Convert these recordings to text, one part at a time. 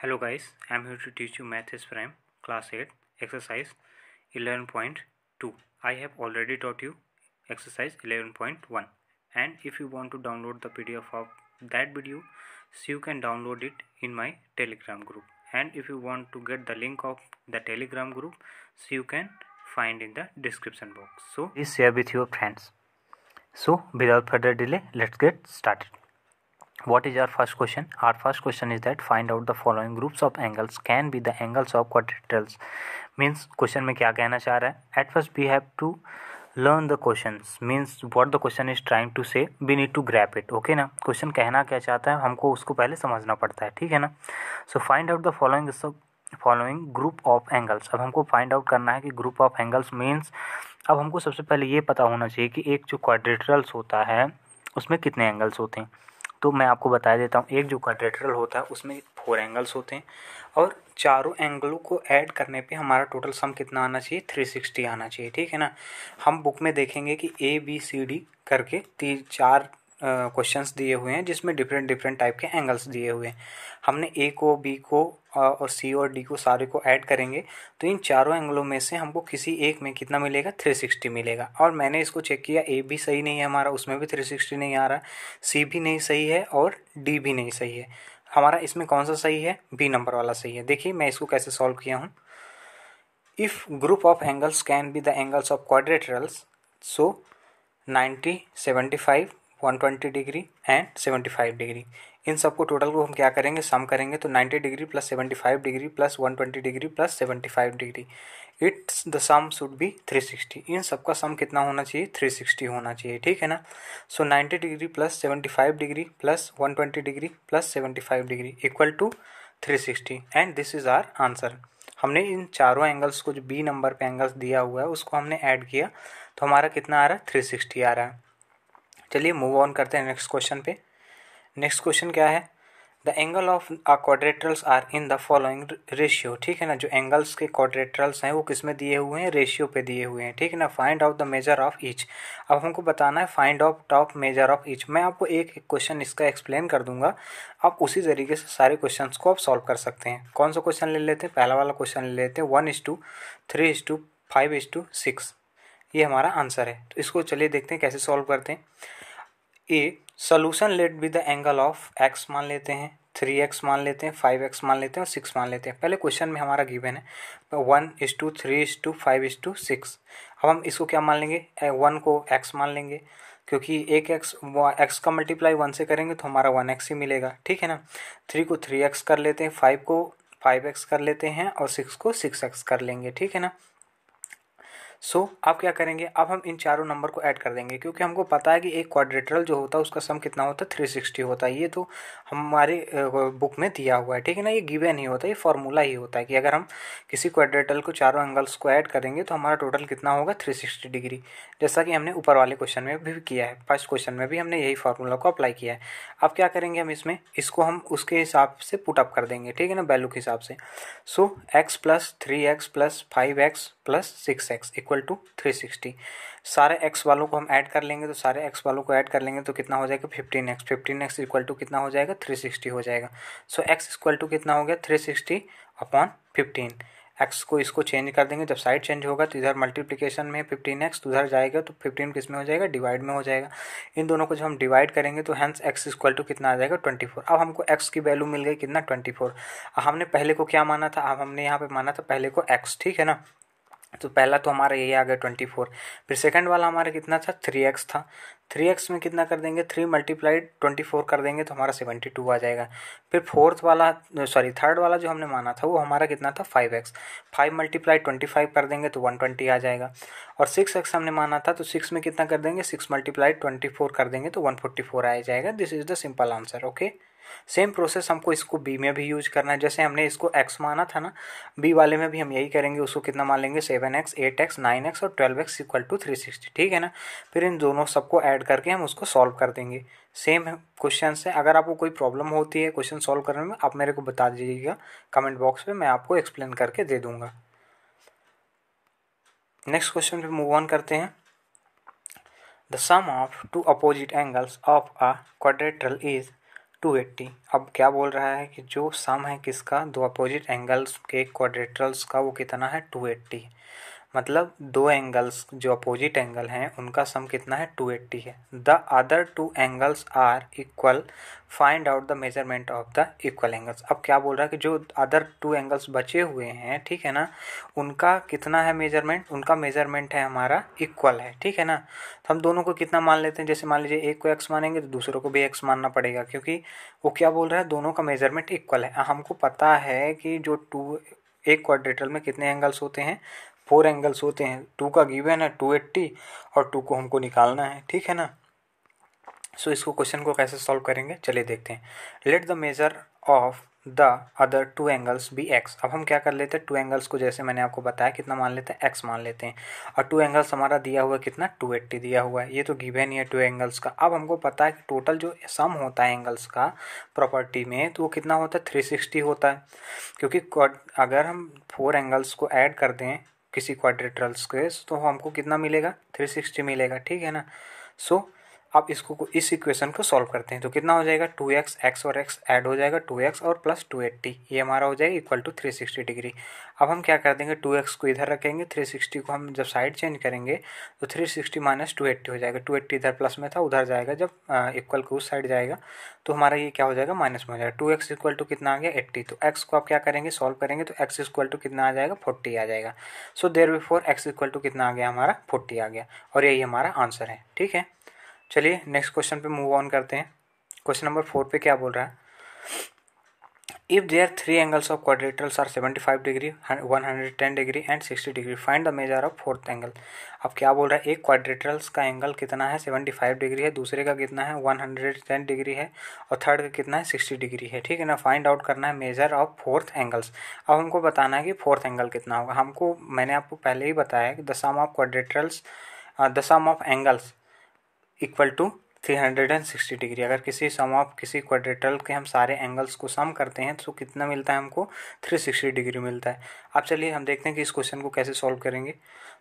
Hello guys, I am here to teach you Math is Prime Class 8 Exercise 11.2. I have already taught you Exercise 11.1, and if you want to download the PDF of that video, so you can download it in my Telegram group, and if you want to get the link of the Telegram group, so you can find in the description box. So please share with your friends. So without further delay, let's get started. What is our first question? Our first question is that find out the following groups of angles can be the angles of quadrilaterals. Means question में क्या कहना चाह रहा है? At first we have to learn the questions. Means what the question is trying to say. We need to grab it. Okay ना? Question कहना क्या चाहता है हमको उसको पहले समझना पड़ता है. ठीक है ना? So find out the following group of angles. अब हमको फाइंड आउट करना है कि ग्रुप ऑफ एंगल्स मीन्स अब हमको सबसे पहले ये पता होना चाहिए कि एक जो क्वाड्रिलेटरल्स होता है उसमें कितने एंगल्स होते हैं. तो मैं आपको बता देता हूँ. एक जो क्वाड्रिलेटरल होता है उसमें 4 एंगल्स होते हैं और चारों एंगलों को ऐड करने पे हमारा टोटल सम कितना आना चाहिए? 360 आना चाहिए. ठीक है ना? हम बुक में देखेंगे कि ABCD करके 4 क्वेश्चंस दिए हुए हैं जिसमें डिफरेंट टाइप के एंगल्स दिए हुए हैं. हमने A को B को और C और D को सारे को ऐड करेंगे तो इन चारों एंगलों में से हमको किसी एक में कितना मिलेगा? 360 मिलेगा. और मैंने इसको चेक किया, A भी सही नहीं है हमारा, उसमें भी 360 नहीं आ रहा, C भी नहीं सही है और D भी नहीं सही है. हमारा इसमें कौन सा सही है? B नंबर वाला सही है. देखिए मैं इसको कैसे सॉल्व किया हूँ. If group of angles can be the angles of quadrilaterals, so 90, 75, 120 degree and 75 degree. इन सबको टोटल को हम क्या करेंगे? सम करेंगे तो 90 degree plus 75 degree plus 120 degree plus 75 degree. It's the sum should be 360. इन सबका सम कितना होना चाहिए? 360 होना चाहिए. ठीक है ना? So 90 degree plus 75 degree plus 120 degree plus 75 degree equal to 360 and this is our answer. हमने इन चारों एंगल्स को जो B नंबर पे एंगल्स दिया हुआ है उसको हमने ऐड किया तो हमारा कितना आ रहा है? 360 आ रहा है. चलिए मूव ऑन करते हैं नेक्स्ट क्वेश्चन पे. नेक्स्ट क्वेश्चन क्या है? The angle of a quadrilaterals are in the following ratio. ठीक है ना? जो एंगल्स के क्वाड्रिलेटरल्स हैं वो किस में दिए हुए हैं? रेशियो पे दिए हुए हैं. ठीक है ना? Find out the measure of each. अब हमको बताना है find out top measure of each. मैं आपको एक क्वेश्चन इसका एक्सप्लेन कर दूंगा, आप उसी तरीके से सारे क्वेश्चन को आप सॉल्व कर सकते हैं. कौन सा क्वेश्चन ले लेते हैं? पहला वाला क्वेश्चन ले लेते हैं. 1:3:5:6 ये हमारा आंसर है. तो इसको चलिए देखते हैं कैसे सॉल्व करते हैं. A solution let with the angle of x मान लेते हैं, 3x मान लेते हैं, 5x मान लेते हैं और 6 मान लेते हैं. पहले क्वेश्चन में हमारा गिवन है 1:3:5:6. अब हम इसको क्या मान लेंगे? 1 को x मान लेंगे क्योंकि एक x का मल्टीप्लाई 1 से करेंगे तो हमारा 1x ही मिलेगा. ठीक है ना? 3 को 3x कर लेते हैं, 5 को 5x कर लेते हैं और 6 को 6x कर लेंगे. ठीक है ना? सो आप क्या करेंगे? अब हम इन चारों नंबर को ऐड कर देंगे क्योंकि हमको पता है कि एक क्वाड्रिलेटरल जो होता है उसका सम कितना होता है? 360 होता है. ये तो हमारे बुक में दिया हुआ है. ठीक है ना? ये गिवन नहीं होता, ये फॉर्मूला ही होता है कि अगर हम किसी क्वाड्रिलेटरल को चारों एंगल्स को ऐड करेंगे तो हमारा टोटल कितना होगा? 360 डिग्री. जैसा कि हमने ऊपर वाले क्वेश्चन में भी किया है, फर्स्ट क्वेश्चन में भी हमने यही फार्मूला को अप्लाई किया है. अब क्या करेंगे हम इसमें? इसको हम उसके हिसाब से पुट अप कर देंगे. ठीक है ना? वैल्यू के हिसाब से. So x plus 3x plus 5x plus 6x equal to 360. सारे x वालों को हम ऐड कर लेंगे तो सारे x वालों को ऐड कर लेंगे तो कितना हो जाएगा? 15x. 15x इक्वल टू कितना हो जाएगा? 360 हो जाएगा. सो x इक्वल टू कितना हो गया? 360 अपॉन 15. x को इसको चेंज कर देंगे. जब साइड चेंज होगा तो इधर मल्टीप्लिकेशन में 15x तो उधर जाएगा तो 15 किस में हो जाएगा? डिवाइड में हो जाएगा. इन दोनों को जब हम डिवाइड करेंगे तो हैंस x इक्वल टू कितना आ जाएगा? 24. अब हमको x की वैल्यू मिल गई कितना? 24. हमने पहले को क्या माना था? अब हमने यहाँ पे माना था पहले को x. ठीक है ना? तो पहला तो हमारा यही आ गया 24. फिर सेकंड वाला हमारा कितना था? 3x था. 3x में कितना कर देंगे? 3 मल्टीप्लाइड 24 कर देंगे तो हमारा 72 आ जाएगा. फिर थर्ड वाला जो हमने माना था वो हमारा कितना था? 5x. 5 मल्टीप्लाइड 25 कर देंगे तो 120 आ जाएगा. और 6x हमने माना था तो 6 में कितना कर देंगे? 6 मल्टीप्लाइड 24 कर देंगे तो 144 आ जाएगा. This is the simple answer. Okay. Same process हमको इसको बी में भी यूज करना है. जैसे हमने इसको x माना था ना, बी वाले में भी हम यही करेंगे. उसको कितना मान लेंगे? 7x 8x 9x और 12x इक्वल टू 360. ठीक है ना? फिर इन दोनों सबको ऐड करके हम उसको सॉल्व कर देंगे. सेम क्वेश्चन से अगर आपको कोई प्रॉब्लम होती है क्वेश्चन सॉल्व करने में, आप मेरे को बता दीजिएगा कमेंट बॉक्स में, मैं आपको एक्सप्लेन करके दे दूंगा. नेक्स्ट क्वेश्चन पे मूव ऑन करते हैं. The sum of two opposite angles of a quadrilateral is 280। अब क्या बोल रहा है कि जो सम है किसका, दो अपोजिट एंगल्स के क्वाड्रेटरल्स का, वो कितना है 280। मतलब दो एंगल्स जो अपोजिट एंगल हैं उनका सम कितना है 280 है। The other two angles are equal, find out the measurement of the equal angles. अब क्या बोल रहा है कि जो अदर टू एंगल्स बचे हुए हैं, ठीक है ना, उनका कितना है मेजरमेंट, उनका मेजरमेंट है हमारा इक्वल है, ठीक है ना। तो हम दोनों को कितना मान लेते हैं, जैसे मान लीजिए एक को x मानेंगे तो दूसरों को भी x मानना पड़ेगा, क्योंकि वो क्या बोल रहा है दोनों का मेजरमेंट इक्वल है। हमको पता है कि जो एक क्वाड्रेटल में कितने एंगल्स होते हैं, 4 एंगल्स होते हैं। 2 का गिवन है 280 और 2 को हमको निकालना है, ठीक है ना। सो इसको क्वेश्चन को कैसे सॉल्व करेंगे चलिए देखते हैं। Let the measure of the other two angles be X. अब हम क्या कर लेते हैं, टू एंगल्स को जैसे मैंने आपको बताया कितना मान लेते हैं, एक्स मान लेते हैं। और टू एंगल्स हमारा दिया हुआ है कितना, 280 दिया हुआ है। ये तो गिवन ही है टू एंगल्स का। अब हमको पता है कि टोटल जो सम होता है एंगल्स का प्रॉपर्टी में, तो वो कितना होता है 360 होता है। क्योंकि अगर हम 4 एंगल्स को ऐड कर दें किसी क्वाड्रेटरल्स के, तो हमको कितना मिलेगा 360 मिलेगा, ठीक है ना। सो अब इसको इस इक्वेशन को सॉल्व करते हैं तो कितना हो जाएगा 2x, x और x ऐड हो जाएगा 2x और प्लस 280, ये हमारा हो जाएगा इक्वल टू 360 डिग्री। अब हम क्या कर देंगे, 2x को इधर रखेंगे, 360 को हम जब साइड चेंज करेंगे तो 360 माइनस 280 हो जाएगा। 280 इधर प्लस में था, उधर जाएगा, जब इक्वल को उस साइड जाएगा तो हमारा ये क्या हो जाएगा माइनस में हो जाएगा। 2x इक्वल टू कितना आ गया 80। तो x को आप क्या करेंगे सॉल्व करेंगे तो x इक्वल टू कितना आ जाएगा 40 आ जाएगा। So there before x equal to कितना आ गया हमारा 40 आ गया, और यही हमारा आंसर है, ठीक है। चलिए नेक्स्ट क्वेश्चन पे मूव ऑन करते हैं। क्वेश्चन नंबर 4 पे क्या बोल रहा है, if there 3 angles of quadrilaterals are 75 degree, 110 degree and 60 degree, find the measure of fourth angle. अब क्या बोल रहा है, एक क्वाड्रेटरल्स का एंगल कितना है 75 डिग्री है, दूसरे का कितना है 110 डिग्री है, और थर्ड का कितना है 60 डिग्री है, ठीक है ना। फाइंड आउट करना है मेजर ऑफ फोर्थ एंगल्स। अब हमको बताना है कि फोर्थ एंगल कितना होगा। हमको मैंने आपको पहले ही बताया कि the sum of quadrilaterals, the sum of angles equal to 360 degree. अगर किसी सम ऑफ किसी क्वाड्रेटरल के हम सारे एंगल्स को सम करते हैं तो कितना मिलता है हमको 360 डिग्री मिलता है। अब चलिए हम देखते हैं कि इस क्वेश्चन को कैसे सॉल्व करेंगे।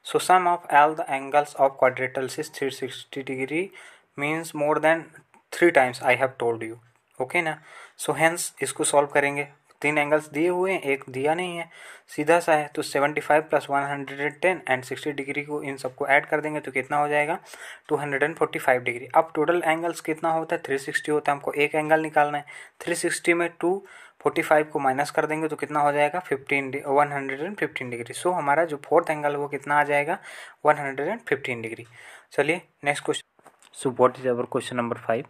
So sum of all the angles of quadrilaterals is 360 degree means more than 3 times I have told you, okay ना। सो हेंस इसको सॉल्व करेंगे, 3 एंगल्स दिए हुए हैं, एक दिया नहीं है, सीधा सा है। तो 75 प्लस 110 एंड 60 डिग्री को इन सबको ऐड कर देंगे तो कितना हो जाएगा 245 डिग्री। अब टोटल एंगल्स कितना होता है 360 होता है, हमको एक एंगल निकालना है। 360 में 245 को माइनस कर देंगे तो कितना हो जाएगा 115 डिग्री। सो हमारा जो फोर्थ एंगल है वो कितना आ जाएगा 115 डिग्री। चलिए next question. So what is our question number 5,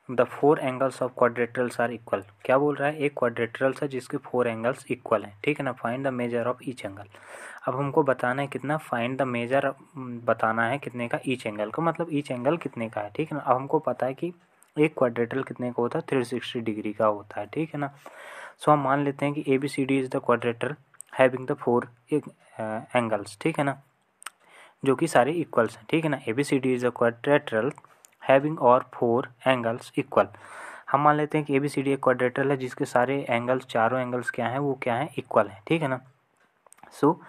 the 4 angles of quadrilaterals are equal. क्या बोल रहा है, एक क्वाड्रेटरल्स है जिसके 4 एंगल्स इक्वल हैं, ठीक है ना। Find the measure of each angle. अब हमको बताना है कितना, फाइंड द मेजर बताना है कितने का ईच एंगल का, मतलब ईच एंगल कितने का है, ठीक है ना। अब हमको पता है कि एक क्वाड्रेटरल कितने का होता है 360 डिग्री का होता है, ठीक है ना। सो हम मान लेते हैं कि ABCD is the quadrilateral having the 4 angles, ठीक है ना, जो कि सारे इक्वल्स हैं, ठीक है ना। ABCD is the quadrilateral having और 4 एंगल्स इक्वल। हम मान लेते हैं कि ABCD एक क्वाड्रेटरल है जिसके सारे एंगल्स, चारों एंगल्स क्या हैं, वो क्या हैं इक्वल हैं, ठीक है ना। So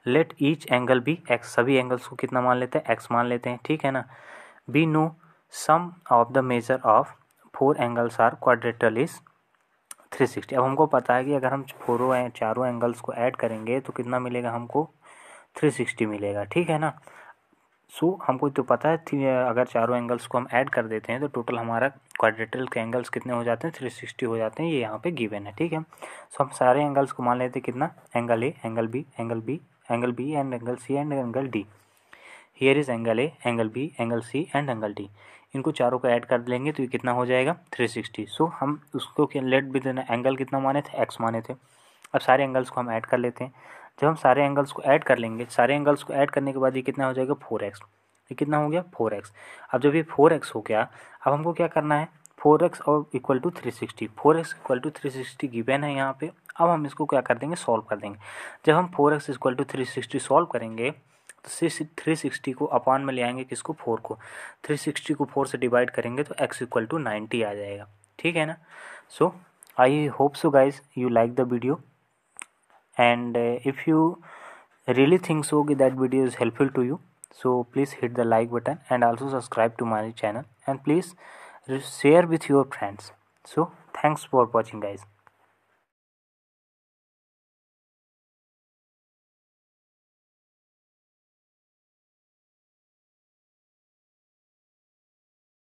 let each angle be X, सभी एंगल्स को कितना मान लेते हैं एक्स मान लेते हैं, ठीक है ना। We know sum of the measure of 4 angles are quadrilateral is 360। अब हमको पता है कि अगर हम चारों एंगल्स को ऐड करेंगे तो कितना मिलेगा हमको 360 मिलेगा, ठीक है ना। सो हमको तो पता है अगर चारों एंगल्स को हम ऐड कर देते हैं तो टोटल हमारा क्वाड्रेटरल के एंगल्स कितने हो जाते हैं 360 हो जाते हैं, ये यहाँ पे गिवन है, ठीक है। सो हम सारे एंगल्स को मान लेते हैं कितना, angle A, angle B, angle B, angle B and angle C and angle D. Here is angle A, angle B, angle C and angle D. इनको चारों को ऐड कर लेंगे तो ये कितना हो जाएगा 360। सो हम उसको लेट भी देना, एंगल कितना माने थे एक्स माने थे। अब सारे एंगल्स को हम ऐड कर लेते हैं। जब हम सारे एंगल्स को ऐड कर लेंगे, सारे एंगल्स को ऐड करने के बाद ये कितना हो जाएगा 4x। ये कितना हो गया 4x। अब जब ये 4x हो गया, अब हमको क्या करना है 4x और equal to 360, 4x equal to 360 given है यहाँ पे। अब हम इसको क्या कर देंगे सॉल्व कर देंगे। जब हम 4x इक्वल टू 360 सॉल्व करेंगे तो 360 को अपान में ले आएंगे किसको 4 को, 360 को 4 से डिवाइड करेंगे तो x इक्वल टू 90 आ जाएगा, ठीक है ना। So I hope so guys you like the video, and if you really think so that video is helpful to you, so please hit the like button and also subscribe to my channel, and please share with your friends. So thanks for watching guys.